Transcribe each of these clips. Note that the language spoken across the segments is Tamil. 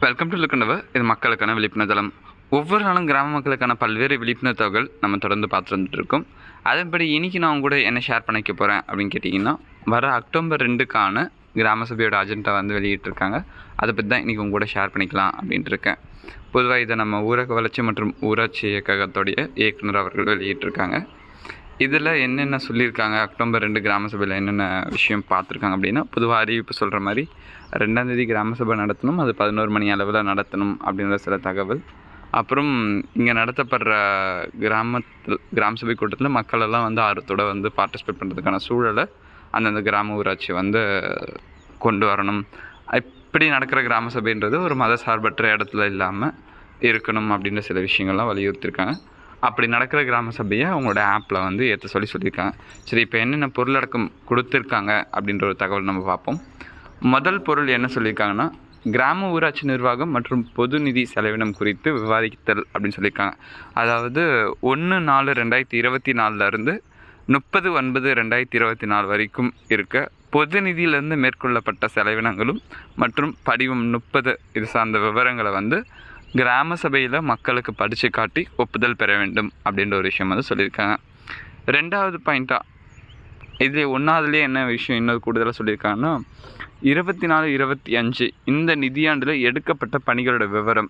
Welcome to லுக்கண்டவர். இது மக்களுக்கான விழிப்புணர்வு தளம். ஒவ்வொரு நாளும் கிராம மக்களுக்கான பல்வேறு விழிப்புணர்வு தகவல் நம்ம தொடர்ந்து பார்த்து வந்துட்டு இருக்கோம். அதன்படி இன்றைக்கி நான் கூட என்ன ஷேர் பண்ணிக்க போகிறேன் அப்படின்னு கேட்டிங்கன்னா, வர அக்டோபர் 2க்கான கிராம சபையோட அஜெண்டா வந்து வெளியிட்டிருக்காங்க. அதை பற்றி தான் இன்றைக்கி உங்க கூட ஷேர் பண்ணிக்கலாம் அப்படின்ட்டு இருக்கேன். பொதுவாக இதை நம்ம ஊரக வளர்ச்சி மற்றும் ஊராட்சி இயக்ககத்துடைய இயக்குனர் அவர்கள் வெளியிட்டிருக்காங்க. இதில் என்னென்ன சொல்லியிருக்காங்க, அக்டோபர் 2 கிராம சபையில் என்னென்ன விஷயம் பார்த்துருக்காங்க அப்படின்னா, பொதுவாக அறிவிப்பு சொல்கிற மாதிரி 2ஆம் தேதி கிராம சபை நடத்தணும், அது 11 மணி அளவில் நடத்தணும் அப்படின்ற சில தகவல். அப்புறம் இங்கே நடத்தப்படுற கிராம சபை கூட்டத்தில் மக்களெல்லாம் வந்து ஆர்வத்தோடு வந்து பார்ட்டிசிபேட் பண்ணுறதுக்கான சூழலை அந்தந்த கிராம ஊராட்சி வந்து கொண்டு வரணும். இப்படி நடக்கிற கிராம சபைன்றது ஒரு மத சார்பற்ற இடத்துல இல்லாமல் இருக்கணும் அப்படின்ற சில விஷயங்கள்லாம் வலியுறுத்தியிருக்காங்க. அப்படி நடக்கிற கிராம சபையை அவங்களோட ஆப்பில் வந்து ஏற்ற சொல்லியிருக்காங்க. சரி, இப்போ என்னென்ன பொருளடக்கம் கொடுத்துருக்காங்க அப்படின்ற ஒரு தகவல் நம்ம பார்ப்போம். முதல் பொருள் என்ன சொல்லியிருக்காங்கன்னா, கிராம ஊராட்சி நிர்வாகம் மற்றும் பொது நிதி செலவினம் குறித்து விவாதித்தல் அப்படின்னு சொல்லியிருக்காங்க. அதாவது 1/4/2024 30/9/2024 வரைக்கும் இருக்க பொது நிதியிலேருந்து மேற்கொள்ளப்பட்ட செலவினங்களும் மற்றும் படிவம் 30 இது சார்ந்த விவரங்களை வந்து கிராம சபையில் மக்களுக்கு படித்து காட்டி ஒப்புதல் பெற வேண்டும் அப்படின்ற ஒரு விஷயம் வந்து சொல்லியிருக்காங்க. 2வது பாயிண்ட்டாக இதில் 1வதுலேயே என்ன விஷயம் இன்னொரு கூடுதலாக சொல்லியிருக்காங்கன்னா, 24-25 இந்த நிதியாண்டில் எடுக்கப்பட்ட பணிகளோட விவரம்.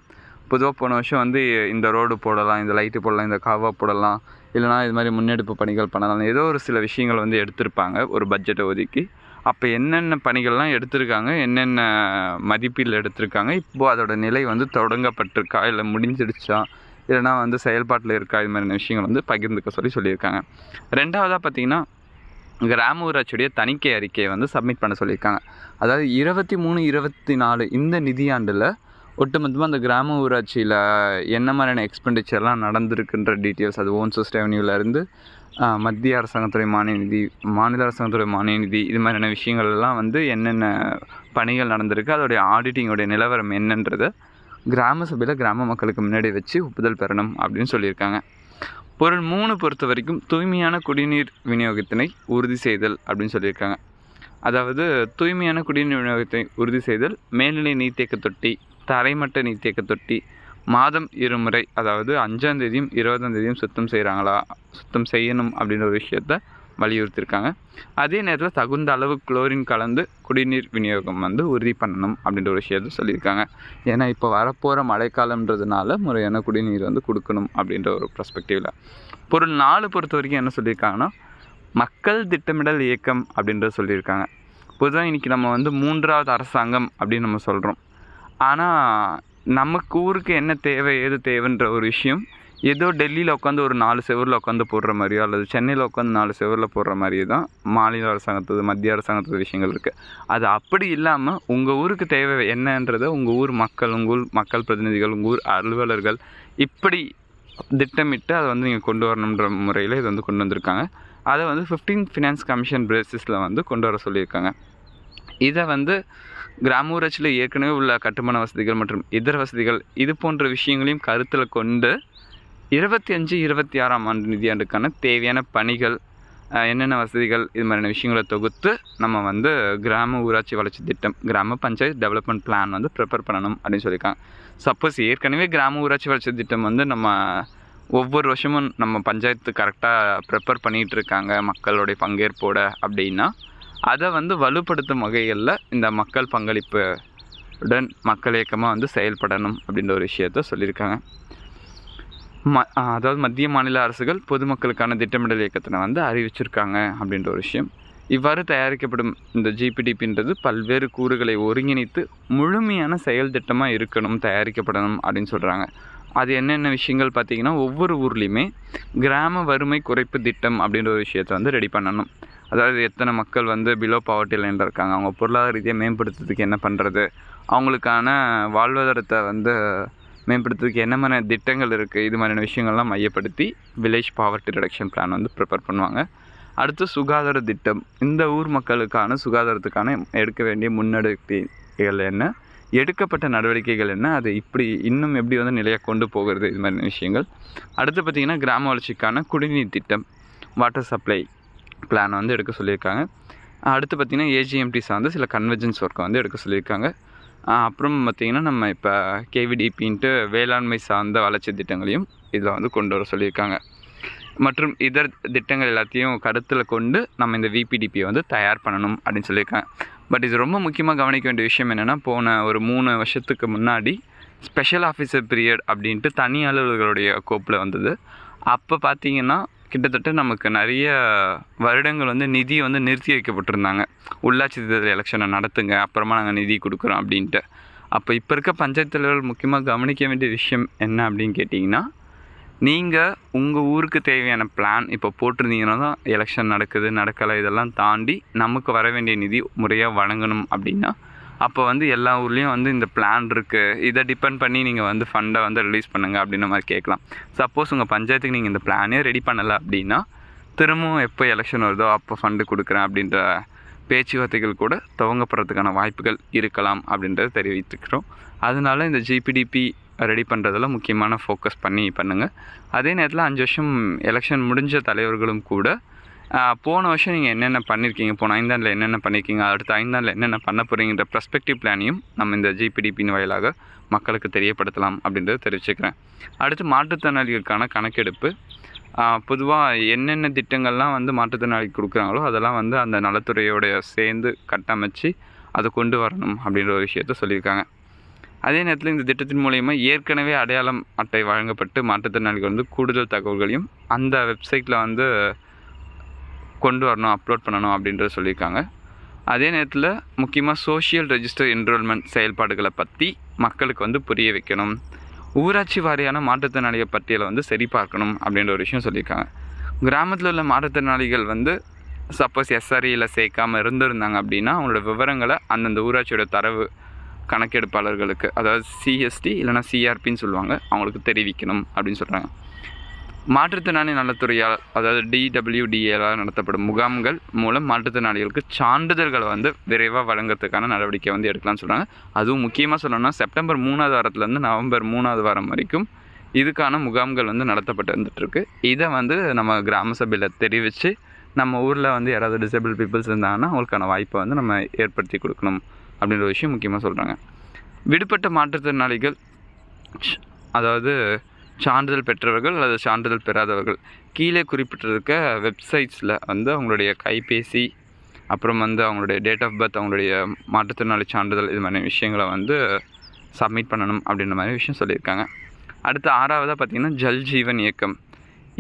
பொதுவாக போன வருஷம் வந்து இந்த ரோடு போடலாம், இந்த லைட்டு போடலாம், இந்த காவா போடலாம், இல்லைனா இது மாதிரி முன்னெடுப்பு பணிகள் பண்ணலாம், ஏதோ ஒரு சில விஷயங்கள் வந்து எடுத்திருப்பாங்க ஒரு பட்ஜெட்டை ஒதுக்கி. அப்போ என்னென்ன பணிகள்லாம் எடுத்திருக்காங்க, என்னென்ன மதிப்பீடு எடுத்திருக்காங்க, இப்போது அதோட நிலை வந்து தொடங்கப்பட்டிருக்கா, இல்லை முடிஞ்சிடுச்சா, இல்லைனா வந்து செயல்பாட்டில் இருக்கா, இது மாதிரியான விஷயங்கள் வந்து பகிர்ந்துக்க சொல்லியிருக்காங்க. 2வதாக பார்த்திங்கன்னா, கிராம ஊராட்சியுடைய தணிக்கை அறிக்கையை வந்து சப்மிட் பண்ண சொல்லியிருக்காங்க. அதாவது 23-24 இந்த நிதியாண்டில் ஒட்டுமொத்தமாக அந்த கிராம ஊராட்சியில் என்ன மாதிரியான எக்ஸ்பெண்டிச்சர்லாம் நடந்திருக்குன்ற டீட்டெயில்ஸ், அது ஓன் சோர்ஸ் ரெவன்யூலேருந்து மத்திய அரசாங்கத்துறை மானிய நிதி, மாநில அரசாங்கத்துறை மானிய நிதி, இது மாதிரியான விஷயங்கள்லாம் வந்து என்னென்ன பணிகள் நடந்திருக்கு, அதோடைய ஆடிட்டிங்கோடைய நிலவரம் என்னன்றதை கிராம சபையில் கிராம மக்களுக்கு முன்னாடி வச்சு ஒப்புதல் பெறணும் அப்படின்னு சொல்லியிருக்காங்க. பொருள் 3 பொறுத்த வரைக்கும் தூய்மையான குடிநீர் விநியோகத்தினை உறுதி செய்தல் அப்படின்னு சொல்லியிருக்காங்க. அதாவது தூய்மையான குடிநீர் விநியோகத்தை உறுதி செய்தல், மேல்நிலை நீர்த்தேக்க தொட்டி, தரைமட்ட நீர்த்தேக்க தொட்டி மாதம் 2 முறை, அதாவது 5ஆம் தேதியும் 20ஆம் தேதியும் சுத்தம் செய்யணும் அப்படின்ற ஒரு விஷயத்த வலியுறுத்தியிருக்காங்க. அதே நேரத்தில் தகுந்த அளவு குளோரின் கலந்து குடிநீர் விநியோகம் வந்து உறுதி பண்ணணும் அப்படின்ற ஒரு விஷயத்த சொல்லியிருக்காங்க. ஏன்னா இப்போ வரப்போகிற மழைக்காலம்ன்றதுனால முறையான குடிநீர் வந்து கொடுக்கணும் அப்படின்ற ஒரு பர்ஸ்பெக்டிவில். பொருள் 4 பொறுத்த வரைக்கும் என்ன சொல்லியிருக்காங்கன்னா, மக்கள் திட்டமிடல் இயக்கம் அப்படின்றத சொல்லியிருக்காங்க. பொதுவாக இன்றைக்கி நம்ம வந்து 3வது அரசாங்கம் அப்படின்னு நம்ம சொல்கிறோம். ஆனால் நமக்கு ஊருக்கு என்ன தேவை, ஏது தேவைன்ற ஒரு விஷயம் ஏதோ டெல்லியில் உட்காந்து ஒரு 4 செவரில் உட்காந்து போடுற மாதிரியோ, அல்லது சென்னையில் உட்காந்து 4 செவரில் போடுற மாதிரியே தான் மாநில அரசாங்கத்தது மத்திய அரசாங்கத்தது விஷயங்கள் இருக்குது. அது அப்படி இல்லாமல் உங்கள் ஊருக்கு தேவை என்னன்றதை உங்கள் ஊர் மக்கள், உங்கள் ஊர் மக்கள் பிரதிநிதிகள், உங்கள் ஊர் அலுவலர்கள் இப்படி திட்டமிட்டு அதை வந்து நீங்கள் கொண்டு வரணுன்ற முறையில் இது வந்து கொண்டு வந்திருக்காங்க. அதை வந்து 15th ஃபினான்ஸ் கமிஷன் பேசிஸில் வந்து கொண்டு வர சொல்லியிருக்காங்க. இதை வந்து கிராம ஊராட்சியில் ஏற்கனவே உள்ள கட்டுமான வசதிகள் மற்றும் இதர வசதிகள் இது போன்ற விஷயங்களையும் கருத்தில் கொண்டு 25-26ஆம் ஆண்டு நிதியாண்டுக்கான தேவையான பணிகள், என்னென்ன வசதிகள், இது மாதிரியான விஷயங்களை தொகுத்து நம்ம வந்து கிராம ஊராட்சி வளர்ச்சி திட்டம், கிராம பஞ்சாயத்து டெவலப்மெண்ட் பிளான் வந்து ப்ரிப்பேர் பண்ணணும் அப்படின்னு சொல்லியிருக்காங்க. சப்போஸ் ஏற்கனவே கிராம ஊராட்சி வளர்ச்சி திட்டம் வந்து நம்ம ஒவ்வொரு வருஷமும் நம்ம பஞ்சாயத்து கரெக்டாக ப்ரிப்பேர் பண்ணிகிட்டு இருக்காங்க மக்களுடைய பங்கேற்போட அப்படின்னா, அதை வந்து வலுப்படுத்தும் வகைகளில் இந்த மக்கள் பங்களிப்புடன் மக்கள் இயக்கமாக வந்து செயல்படணும் அப்படின்ற ஒரு விஷயத்த சொல்லியிருக்காங்க. அதாவது மத்திய மாநில அரசுகள் பொதுமக்களுக்கான திட்டமிடல் இயக்கத்தினை வந்து அறிவிச்சிருக்காங்க அப்படின்ற ஒரு விஷயம். இவ்வாறு தயாரிக்கப்படும் இந்த ஜிபிடிபின்றது பல்வேறு கூறுகளை ஒருங்கிணைத்து முழுமையான செயல் திட்டமாக இருக்கணும், தயாரிக்கப்படணும் அப்படின்னு சொல்கிறாங்க. அது என்னென்ன விஷயங்கள் பார்த்திங்கன்னா, ஒவ்வொரு ஊர்லேயுமே கிராம வறுமை குறைப்பு திட்டம் அப்படின்ற ஒரு விஷயத்தை வந்து ரெடி பண்ணணும். அதாவது எத்தனை மக்கள் வந்து பிலோ பாவர்ட்டி லைனில் இருக்காங்க, அவங்க பொருளாதார ரீதியாக மேம்படுத்துறதுக்கு என்ன பண்ணுறது, அவங்களுக்கான வாழ்வாதாரத்தை வந்து மேம்படுத்துறதுக்கு என்ன மாதிரியான திட்டங்கள் இருக்குது, இது மாதிரியான விஷயங்கள்லாம் மையப்படுத்தி வில்லேஜ் பாவர்ட்டி ரிடக்ஷன் பிளான் வந்து ப்ரிப்பேர் பண்ணுவாங்க. அடுத்து சுகாதார திட்டம், இந்த ஊர் மக்களுக்கான சுகாதாரத்துக்கான எடுக்க வேண்டிய முன்னெடுக்கைகள் என்ன, எடுக்கப்பட்ட நடவடிக்கைகள் என்ன, அது இப்படி இன்னும் எப்படி வந்து நிலையாக கொண்டு போகிறது, இது மாதிரியான விஷயங்கள். அடுத்து பார்த்திங்கன்னா, கிராம வளர்ச்சிக்கான குடிநீர் திட்டம், வாட்டர் சப்ளை பிளான் வந்து எடுக்க சொல்லியிருக்காங்க. அடுத்து பார்த்திங்கன்னா, ஏஜிஎம்டி சார்ந்து சில கன்வர்ஜென்ஸ் ஒர்க்கை வந்து எடுக்க சொல்லியிருக்காங்க. அப்புறம் பார்த்திங்கன்னா நம்ம இப்போ கேவிடிபின்ட்டு வேளாண்மை சார்ந்த வளர்ச்சி திட்டங்களையும் இதில் வந்து கொண்டு வர சொல்லியிருக்காங்க. மற்றும் இதர் திட்டங்கள் எல்லாத்தையும் கருத்தில் கொண்டு நம்ம இந்த விபிடிபியை வந்து தயார் பண்ணணும் அப்படின்னு சொல்லியிருக்காங்க. பட் இது ரொம்ப முக்கியமாக கவனிக்க வேண்டிய விஷயம் என்னென்னா, போன ஒரு 3 வருஷத்துக்கு முன்னாடி ஸ்பெஷல் ஆஃபீஸர் பீரியட் அப்படின்ட்டு தனி அலுவலர்களுடைய கோப்பில் வந்தது. அப்போ பார்த்திங்கன்னா கிட்டத்தட்ட நமக்கு நிறைய வருடங்கள் வந்து நிதி வந்து நிறுத்தி வைக்கப்பட்டிருந்தாங்க. உள்ளாட்சி தேர்தல் எலெக்ஷனை நடத்துங்க, அப்புறமா நாங்கள் நிதி கொடுக்குறோம் அப்படின்ட்டு. அப்போ இப்போ இருக்க பஞ்சாயத்து தலைவர்கள் முக்கியமாக கவனிக்க வேண்டிய விஷயம் என்ன அப்படின்னு கேட்டிங்கன்னா, நீங்கள் உங்கள் ஊருக்கு தேவையான பிளான் இப்போ போட்டிருந்தீங்கன்னா தான் எலெக்ஷன் நடக்குது நடக்கலை இதெல்லாம் தாண்டி நமக்கு வர வேண்டிய நிதி முறையாக வழங்கணும். அப்படின்னா அப்போ வந்து எல்லா ஊர்லேயும் வந்து இந்த பிளான் இருக்குது, இதை டிபெண்ட் பண்ணி நீங்கள் வந்து ஃபண்டை வந்து ரிலீஸ் பண்ணுங்கள் அப்படின்ற மாதிரி கேட்கலாம். சப்போஸ் உங்கள் பஞ்சாயத்துக்கு நீங்கள் இந்த பிளானே ரெடி பண்ணலை அப்படின்னா திரும்பவும் எப்போ எலெக்ஷன் வருதோ அப்போ ஃபண்டு கொடுக்குறேன் அப்படின்ற பேச்சுவார்த்தைகள் கூட துவங்கப்படுறதுக்கான வாய்ப்புகள் இருக்கலாம் அப்படின்றத தெரிவித்துக்கிறோம். அதனால இந்த ஜிபிடிபி ரெடி பண்ணுறதில் முக்கியமான ஃபோக்கஸ் பண்ணுங்கள். அதே நேரத்தில் 5 வருஷம் எலெக்ஷன் முடிஞ்ச தலைவர்களும் கூட போன வருஷம் நீங்கள் என்னென்ன பண்ணியிருக்கீங்க, போன 5 ஆண்டில் என்னென்ன பண்ணியிருக்கீங்க, அடுத்த 5 ஆண்டில் என்னென்ன பண்ண போகிறீங்கிற ப்ரெஸ்பெக்டிவ் பிளானையும் நம்ம இந்த ஜிபிடிபின் வாயிலாக மக்களுக்கு தெரியப்படுத்தலாம் அப்படின்றத தெரிவிச்சுக்கிறேன். அடுத்து மாற்றுத்திறனாளிகளுக்கான கணக்கெடுப்பு. பொதுவாக என்னென்ன திட்டங்கள்லாம் வந்து மாற்றுத்திறனாளிக்கு கொடுக்குறாங்களோ அதெல்லாம் வந்து அந்த நலத்துறையோடைய சேர்ந்து கட்டமைச்சு அதை கொண்டு வரணும் அப்படின்ற ஒரு விஷயத்த சொல்லியிருக்காங்க. அதே நேரத்தில் இந்த திட்டத்தின் மூலயமா ஏற்கனவே அடையாளம் அட்டை வழங்கப்பட்டு மாற்றுத்திறனாளிகள் வந்து கூடுதல் தகவல்களையும் அந்த வெப்சைட்டில் வந்து கொண்டு வரணும், அப்லோட் பண்ணணும் அப்படின்றத சொல்லியிருக்காங்க. அதே நேரத்தில் முக்கியமாக சோஷியல் ரெஜிஸ்டர் என்ரோல்மெண்ட் செயல்பாடுகளை பற்றி மக்களுக்கு வந்து புரிய வைக்கணும். ஊராட்சி வாரியான மாற்றுத்திறனாளிகள் பட்டியலை வந்து சரி பார்க்கணும் அப்படின்ற ஒரு விஷயம் சொல்லியிருக்காங்க. கிராமத்தில் உள்ள மாற்றுத்திறனாளிகள் வந்து சப்போஸ் எஸ்ஆர்இயில் சேர்க்காமல் இருந்திருந்தாங்க அப்படின்னா அவங்களோட விவரங்களை அந்தந்த ஊராட்சியோட தரவு கணக்கெடுப்பாளர்களுக்கு, அதாவது சிஎஸ்டி இல்லைனா சிஆர்பின்னு சொல்லுவாங்க, அவங்களுக்கு தெரிவிக்கணும் அப்படின்னு சொல்கிறாங்க. மாற்றுத்திறனாளி நலத்துறையால், அதாவது டிடபிள்யூடிஏலால் நடத்தப்படும் முகாம்கள் மூலம் மாற்றுத்திறனாளிகளுக்கு சான்றிதழ்களை வந்து விரைவாக வழங்குறதுக்கான நடவடிக்கை வந்து எடுக்கலாம்னு சொல்கிறாங்க. அதுவும் முக்கியமாக சொல்லணும்னா செப்டம்பர் 3வது வாரத்துலேருந்து நவம்பர் 3வது வாரம் வரைக்கும் இதுக்கான முகாம்கள் வந்து நடத்தப்பட்டு வந்துட்டுருக்கு. இதை வந்து நம்ம கிராம சபையில் தெரிவித்து நம்ம ஊரில் வந்து யாராவது டிசேபிள் பீப்புள்ஸ் இருந்தாங்கன்னா அவங்களுக்கான வாய்ப்பை வந்து நம்ம ஏற்படுத்தி கொடுக்கணும் அப்படின்ற விஷயம் முக்கியமாக சொல்கிறாங்க. விடுபட்ட மாற்றுத்திறனாளிகள், அதாவது சான்றிதழ் பெற்றவர்கள் அல்லது சான்றிதழ் பெறாதவர்கள், கீழே குறிப்பிட்டிருக்க வெப்சைட்ஸில் வந்து அவங்களுடைய கைபேசி, அப்புறம் வந்து அவங்களுடைய டேட் ஆஃப் பர்த், அவங்களுடைய மாற்றுத்திறனாளி சான்றிதழ், இது மாதிரி விஷயங்களை வந்து சப்மிட் பண்ணணும் அப்படின்ற மாதிரி விஷயம் சொல்லியிருக்காங்க. அடுத்து 6வதாக பார்த்திங்கன்னா ஜல் ஜீவன் இயக்கம்.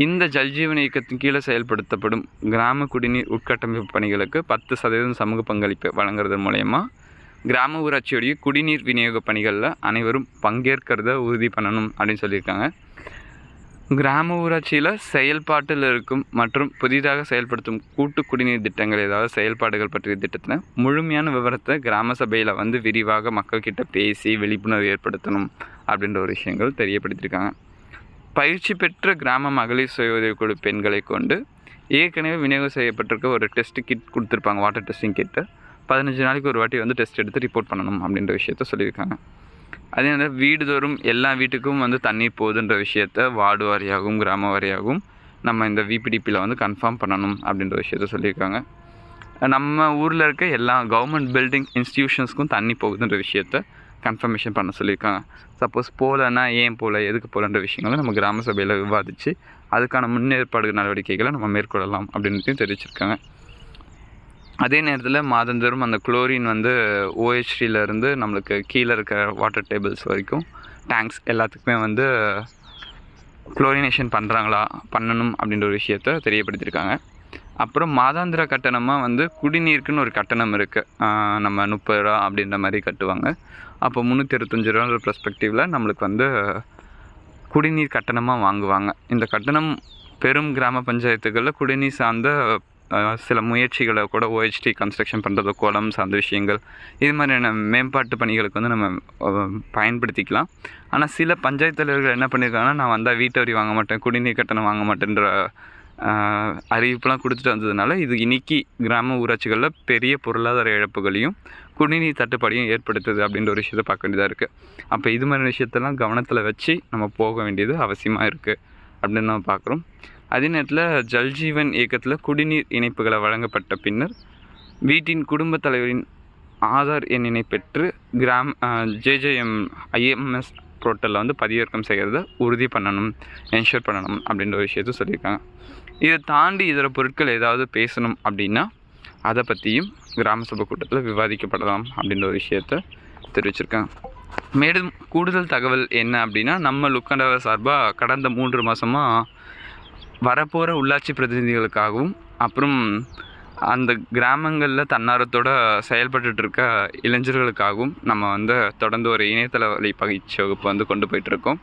இந்த ஜல் ஜீவன் இயக்கத்தின் கீழே செயல்படுத்தப்படும் கிராம குடிநீர் உட்கட்டமைப்பு பணிகளுக்கு 10% சமூக பங்களிப்பு வழங்குறது மூலயமா கிராம ஊராட்சியோடைய குடிநீர் விநியோக பணிகளில் அனைவரும் பங்கேற்கிறத உறுதி பண்ணணும் அப்படின்னு சொல்லியிருக்காங்க. கிராம ஊராட்சியில் செயல்பாட்டில் இருக்கும் மற்றும் புதிதாக செயல்படுத்தும் கூட்டு குடிநீர் திட்டங்கள், ஏதாவது செயல்பாடுகள் பற்றிய திட்டத்தில் முழுமையான விவரத்தை கிராம சபையில் வந்து விரிவாக மக்கள்கிட்ட பேசி விழிப்புணர்வு ஏற்படுத்தணும் அப்படின்ற ஒரு விஷயங்கள் தெரியப்படுத்தியிருக்காங்க. பயிற்சி பெற்ற கிராம மகளிர் சுய உதவிக்குழு பெண்களை கொண்டு ஏற்கனவே விநியோகம் செய்யப்பட்டிருக்க ஒரு டெஸ்ட் கிட் கொடுத்துருப்பாங்க, வாட்டர் டெஸ்டிங் கிட்டு. 15 நாளைக்கு ஒரு வாட்டி வந்து டெஸ்ட் எடுத்து ரிப்போர்ட் பண்ணணும் அப்படின்ற விஷயத்த சொல்லியிருக்காங்க. அதே நேரம் வீடுதோறும் எல்லா வீட்டுக்கும் வந்து தண்ணீர் போகுதுன்ற விஷயத்த வார்டு வாரியாகவும் கிராம வாரியாகவும் நம்ம இந்த விபிடிபியில் வந்து கன்ஃபார்ம் பண்ணணும் அப்படின்ற விஷயத்த சொல்லியிருக்காங்க. நம்ம ஊரில் இருக்க எல்லா கவர்மெண்ட் பில்டிங் இன்ஸ்டிடியூஷன்ஸ்க்கும் தண்ணி போகுதுன்ற விஷயத்த கன்ஃபர்மேஷன் பண்ண சொல்லியிருக்காங்க. சப்போஸ் போகலன்னா ஏன் போகல, எதுக்கு போகலன்ற விஷயங்களை நம்ம கிராம சபையில் விவாதித்து அதுக்கான முன்னேற்பாடு நடவடிக்கைகளை நம்ம மேற்கொள்ளலாம் அப்படின்றதையும் தெரிவிச்சிருக்காங்க. அதே நேரத்தில் மாதந்தோறும் அந்த குளோரின் வந்து ஓஹெச்டியிலேருந்து நம்மளுக்கு கீழே இருக்க வாட்டர் டேபிள்ஸ் வரைக்கும் டேங்க்ஸ் எல்லாத்துக்குமே வந்து குளோரினேஷன் பண்ணணும் அப்படின்ற ஒரு விஷயத்த தெரியப்படுத்தியிருக்காங்க. அப்புறம் மாதாந்திர கட்டணமாக வந்து குடிநீருக்குன்னு ஒரு கட்டணம் இருக்குது, நம்ம 30 ரூபா அப்படின்ற மாதிரி கட்டுவாங்க. அப்போ 325 ரூபான்ற பெர்ஸ்பெக்டிவில் நம்மளுக்கு வந்து குடிநீர் கட்டணமாக வாங்குவாங்க. இந்த கட்டணம் பெரும் கிராம பஞ்சாயத்துகளில் குடிநீர் சார்ந்த சில முயற்சிகளை கூட ஓஹெச்டி கன்ஸ்ட்ரக்ஷன் பண்ணுறது, குளம் சார்ந்த விஷயங்கள், இது மாதிரியான மேம்பாட்டு பணிகளுக்கு வந்து நம்ம பயன்படுத்திக்கலாம். ஆனால் சில பஞ்சாயத்து தலைவர்கள் என்ன பண்ணியிருக்காங்கன்னா, நான் வந்தால் வீட்டு வரி வாங்க மாட்டேன், குடிநீர் கட்டணம் வாங்க மாட்டேன்ற அறிவிப்பெல்லாம் கொடுத்துட்டு வந்ததுனால இது இன்றைக்கி கிராம ஊராட்சிகளில் பெரிய பொருளாதார இழப்புகளையும் குடிநீர் தட்டுப்பாடையும் ஏற்படுத்துது அப்படின்ற ஒரு விஷயத்தை பார்க்க வேண்டியதாக இருக்குது. அப்போ இது மாதிரி விஷயத்தெல்லாம் கவனத்தில் வச்சு நம்ம போக வேண்டியது அவசியமாக இருக்குது அப்படின்னு நம்ம பார்க்குறோம். அதே நேரத்தில் ஜல்ஜீவன் இயக்கத்தில் குடிநீர் இணைப்புகளை வழங்கப்பட்ட பின்னர் வீட்டின் குடும்பத் தலைவரின் ஆதார் எண்ணினை பெற்று ஜேஜேஎம் ஐஎம்எஸ் போர்ட்டலில் வந்து பதிவிறக்கம் செய்கிறத உறுதி பண்ணணும், என்ஷூர் பண்ணணும் அப்படின்ற ஒரு விஷயத்த சொல்லியிருக்காங்க. இதை தாண்டி இதர பொருட்கள் ஏதாவது பேசணும் அப்படின்னா அதை பற்றியும் கிராம சபை கூட்டத்தில் விவாதிக்கப்படலாம் அப்படின்ற ஒரு விஷயத்த தெரிவிச்சிருக்காங்க. மேலும் கூடுதல் தகவல் என்ன அப்படின்னா, நம்ம லுக்கண்டவ சார்பாக கடந்த 3 மாதமாக வரப்போகிற உள்ளாட்சி பிரதிநிதிகளுக்காகவும் அப்புறம் அந்த கிராமங்களில் தன்னார்வத்தோடு செயல்பட்டுருக்க இளைஞர்களுக்காகவும் நம்ம வந்து தொடர்ந்து ஒரு இணையதள வழி பயிற்சி வகுப்பு வந்து கொண்டு போயிட்டுருக்கோம்.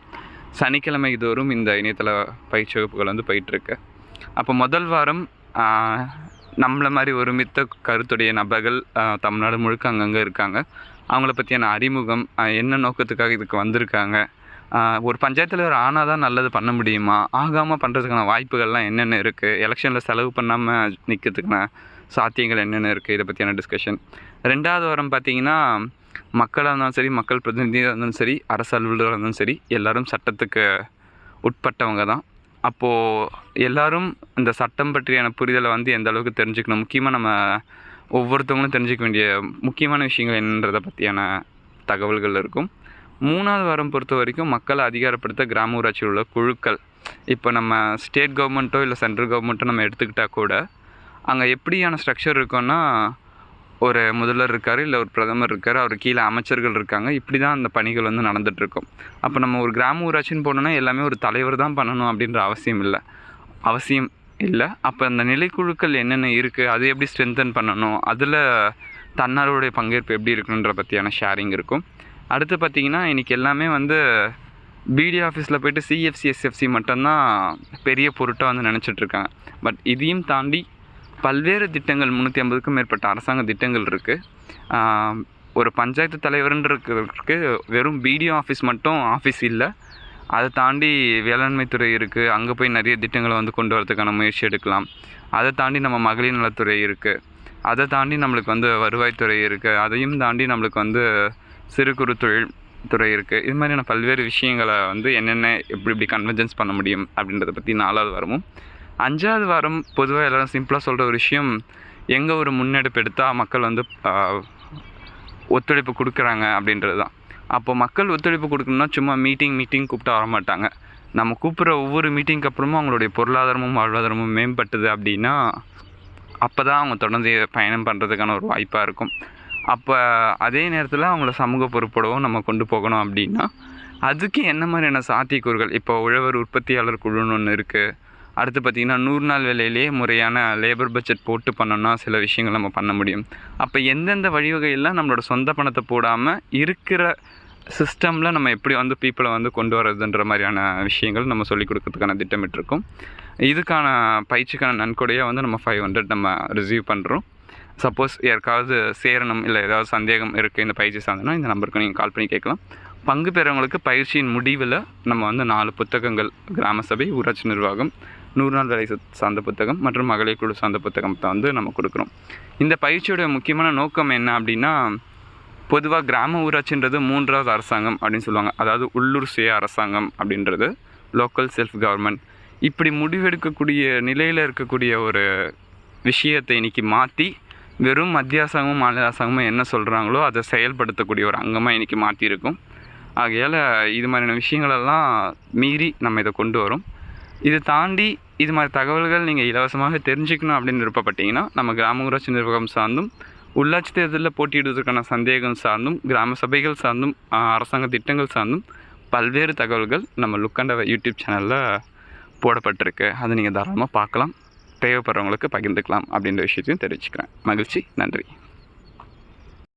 சனிக்கிழமை தோறும் இந்த இணையதள பயிற்சி வகுப்புகள் வந்து போயிட்டுருக்கு. அப்போ முதல் வாரம் நம்மளை மாதிரி ஒருமித்த கருத்துடைய நபர்கள் தமிழ்நாடு முழுக்க அங்கங்கே இருக்காங்க. அவங்கள பற்றியான அறிமுகம், என்ன நோக்கத்துக்காக இதுக்கு வந்திருக்காங்க, ஒரு பஞ்சாயத்து தலைவர் ஆனால் தான் நல்லது பண்ண முடியுமா, ஆகாமல் பண்ணுறதுக்கான வாய்ப்புகள்லாம் என்னென்ன இருக்குது, எலெக்ஷனில் செலவு பண்ணாமல் நிற்கிறதுக்கான சாத்தியங்கள் என்னென்ன இருக்குது, இதை பற்றியான டிஸ்கஷன். 2வது வாரம் பார்த்திங்கன்னா மக்களாக இருந்தாலும் சரி, மக்கள் பிரதிநிதியாக இருந்தாலும் சரி, அரசு அலுவலராக இருந்தாலும் சரி, எல்லோரும் சட்டத்துக்கு உட்பட்டவங்க தான். அப்போது எல்லோரும் இந்த சட்டம் பற்றியான புரிதலை வந்து எந்த அளவுக்கு தெரிஞ்சுக்கணும், முக்கியமாக நம்ம ஒவ்வொருத்தவங்களும் தெரிஞ்சிக்க வேண்டிய முக்கியமான விஷயங்கள் என்னன்றதை பற்றியான தகவல்கள் இருக்கும். 3வது வாரம் பொறுத்த வரைக்கும் மக்களை அதிகாரப்படுத்த கிராம ஊராட்சியில் உள்ள குழுக்கள், இப்போ நம்ம ஸ்டேட் கவர்மெண்ட்டோ இல்லை சென்ட்ரல் கவர்மெண்ட்டோ நம்ம எடுத்துக்கிட்டால் கூட அங்கே எப்படியான ஸ்ட்ரக்சர் இருக்குன்னா, ஒரு முதல்வர் இருக்கார், இல்லை ஒரு பிரதமர் இருக்கார், அவர் கீழே அமைச்சர்கள் இருக்காங்க. இப்படி தான் அந்த பணிகள் வந்து நடந்துகிட்ருக்கும். அப்போ நம்ம ஒரு கிராம ஊராட்சின்னு போனோன்னா எல்லாமே ஒரு தலைவர் தான் பண்ணணும் அப்படின்ற அவசியம் இல்லை. அப்போ அந்த நிலைக்குழுக்கள் என்னென்ன இருக்குது, அது எப்படி ஸ்ட்ரென்தன் பண்ணணும், அதில் தன்னார்வடைய பங்கேற்பு எப்படி இருக்குன்ற பற்றியான ஷேரிங் இருக்கும். அடுத்து பார்த்திங்கன்னா இன்றைக்கி எல்லாமே வந்து பிடி ஆஃபீஸில் போய்ட்டு சிஎஃப்சி எஸ்எஃப்சி மட்டும்தான் பெரிய பொருட்டாக வந்து நினச்சிட்ருக்காங்க. பட் இதையும் தாண்டி பல்வேறு திட்டங்கள் 350க்கும் மேற்பட்ட அரசாங்க திட்டங்கள் இருக்குது. ஒரு பஞ்சாயத்து தலைவர்ன்றதுக்கு வெறும் பிடிஓ ஆஃபீஸ் மட்டும் ஆஃபீஸ் இல்லை, அதை தாண்டி வேளாண்மை துறை இருக்குது, அங்கே போய் நிறைய திட்டங்களை வந்து கொண்டு வரதுக்கான முயற்சி எடுக்கலாம். அதை தாண்டி நம்ம மகளிர் நலத்துறை இருக்குது, அதை தாண்டி நம்மளுக்கு வந்து வருவாய்த்துறை இருக்குது, அதையும் தாண்டி நம்மளுக்கு வந்து சிறு குறு தொழில் துறை இருக்குது. இது மாதிரியான பல்வேறு விஷயங்களை வந்து என்னென்ன எப்படி கன்வெர்ஜென்ஸ் பண்ண முடியும் அப்படின்றத பற்றி 4வது வாரமும். 5வது வாரம் பொதுவாக எல்லோரும் சிம்பிளாக சொல்கிற ஒரு விஷயம், எங்கே ஒரு முன்னெடுப்பு எடுத்தால் மக்கள் வந்து ஒத்துழைப்பு கொடுக்குறாங்க அப்படின்றது தான். அப்போ மக்கள் ஒத்துழைப்பு கொடுக்கணும்னா சும்மா மீட்டிங் கூப்பிட்டா வரமாட்டாங்க. நம்ம கூப்பிட்ற ஒவ்வொரு மீட்டிங்க்கு அப்புறமும் அவங்களுடைய பொருளாதாரமும் வாழ்வாதாரமும் மேம்பட்டுது அப்படின்னா அப்போ தான் அவங்க தொடர்ந்து பயணம் பண்ணுறதுக்கான ஒரு வாய்ப்பாக இருக்கும். அப்போ அதே நேரத்தில் அவங்கள சமூக பொறுப்போடவும் நம்ம கொண்டு போகணும் அப்படின்னா அதுக்கு என்ன மாதிரியான சாத்தியக்கூறுகள், இப்போ உழவர் உற்பத்தியாளர் குழுன்னு ஒன்று இருக்குது. அடுத்து பார்த்திங்கன்னா 100 நாள் வேலையிலேயே முறையான லேபர் பட்ஜெட் போட்டு பண்ணோன்னா சில விஷயங்கள் நம்ம பண்ண முடியும். அப்போ எந்தெந்த வழிவகையெல்லாம் நம்மளோட சொந்த பணத்தை போடாமல் இருக்கிற சிஸ்டமில் நம்ம எப்படி வந்து பீப்புளை வந்து கொண்டு வரதுன்ற மாதிரியான விஷயங்கள் நம்ம சொல்லிக் கொடுக்கறதுக்கான திட்டமிட்டிருக்கோம். இதுக்கான பயிற்சிக்கான நன்கொடையாக வந்து நம்ம 500 நம்ம ரிசீவ் பண்ணுறோம். சப்போஸ் யாருக்காவது சேரணும் இல்லை ஏதாவது சந்தேகம் இருக்குது இந்த பயிற்சி சார்ந்தனா இந்த நம்பருக்கு நீங்கள் கால் பண்ணி கேட்கலாம். பங்கு பெறவங்களுக்கு பயிற்சியின் முடிவில் நம்ம வந்து 4 புத்தகங்கள், கிராம சபை, ஊராட்சி நிர்வாகம், 100 நாள் வேலை சார்ந்த புத்தகம் மற்றும் மகளிர் குழு சார்ந்த புத்தகத்தை வந்து நம்ம கொடுக்குறோம். இந்த பயிற்சியோட முக்கியமான நோக்கம் என்ன அப்படின்னா, பொதுவாக கிராம ஊராட்சின்றது 3வது அரசாங்கம் அப்படின்னு சொல்லுவாங்க. அதாவது உள்ளூர் சுய அரசாங்கம் அப்படின்றது லோக்கல் செல்ஃப் கவர்மெண்ட். இப்படி முடிவெடுக்கக்கூடிய நிலையில் இருக்கக்கூடிய ஒரு விஷயத்தை இன்றைக்கி மாற்றி வெறும் மத்திய அரசாங்கமும் மாநில அரசாங்கமும் என்ன சொல்கிறாங்களோ அதை செயல்படுத்தக்கூடிய ஒரு அங்கமாக இன்றைக்கி மாற்றியிருக்கும். ஆகையால் இது மாதிரியான விஷயங்களெல்லாம் மீறி நம்ம இதை கொண்டு வரோம். இது தாண்டி இது மாதிரி தகவல்கள் நீங்கள் இலவசமாக தெரிஞ்சுக்கணும் அப்படின்னு விருப்பப்பட்டீங்கன்னா நம்ம கிராம ஊராட்சி நிர்வாகம் சார்ந்தும் உள்ளாட்சி தேர்தலில் போட்டியிடுவதற்கான சந்தேகம் சார்ந்தும் கிராம சபைகள் சார்ந்தும் அரசாங்க திட்டங்கள் சார்ந்தும் பல்வேறு தகவல்கள் நம்ம லுக்கண்டவ யூடியூப் சேனலில் போடப்பட்டிருக்கு. அதை நீங்கள் தாராளமாக பார்க்கலாம், தேவைப்படுறவங்களுக்கு பகிர்ந்துக்கலாம் அப்படின்ற விஷயத்தையும் தெரிவிச்சுக்கிறேன். மகிழ்ச்சி, நன்றி.